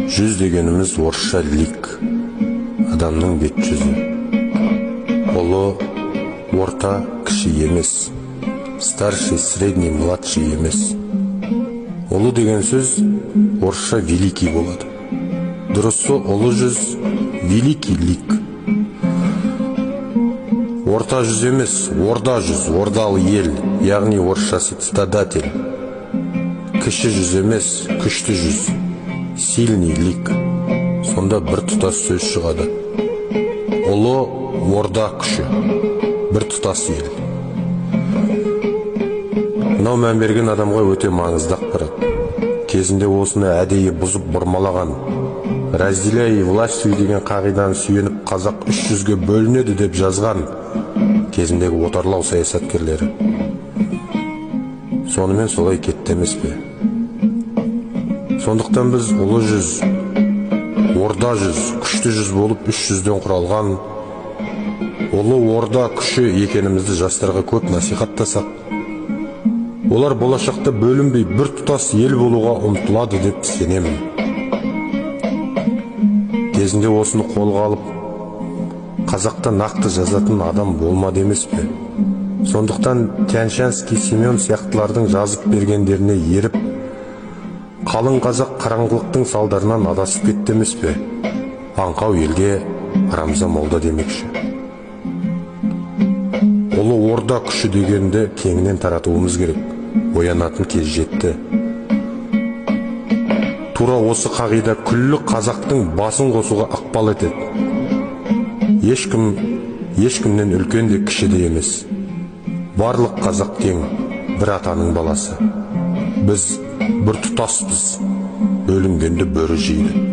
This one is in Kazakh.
Жүз дегеніміз орысша лик, адамның бет жүзі. Ұлы, орта, кіші емес, старший, средний, младший емес. Ұлы деген сөз орысша великий болады. Дұрысы ұлы жүз, великий лик. Орта жүз емес, орда жүз, ордалы ел, яғни орысшасы цитадатель. Кіші жүз емес, күшті жүз, сильный лик. Сонда бір тұтас сөз шығады. Ұлы, орда күші, бір тұтас ел. Мынау мән берген адамға өте маңызды ақпарат. Кезінде осыны әдейі бұзып бұрмалаған, разделяй властью деген қағиданы сүйеніп қазақ 300-ге бөлінеді деп жазған кезіндегі отарлау саясаткерлері. Сонымен солай кетті емес пе? Сондықтан біз ұлы жүз, орда жүз, күшті жүз болып 300-ден құралған ұлы орда күші екенімізді жастарға көп насихаттасақ, олар болашақта бөлінбей бір тұтас ел болуға ұмтылады деп сенемін. Кезінде осыны қолға алып, қазақта нақты жазатын адам болмады емес пе? Сондықтан Тянь-Шанский, Семен сияқтылардың жазып бергендеріне еріп, қалың қазақ қараңғылықтың салдарынан адасып кетті емес пе? Аңқау елге Рамза молда демекші. Ұлы орда күші дегенді кеңінен таратуымыз керек. Оянатын кез жетті. Тура осы қағида күллі қазақтың басын қосуға ықпал етеді. Ешкімнен үлкен де кіші де емес. Барлық қазақ тең, бір атаның баласы. Біз бір тұтаспыз, бөлінгенде бөрі жейді.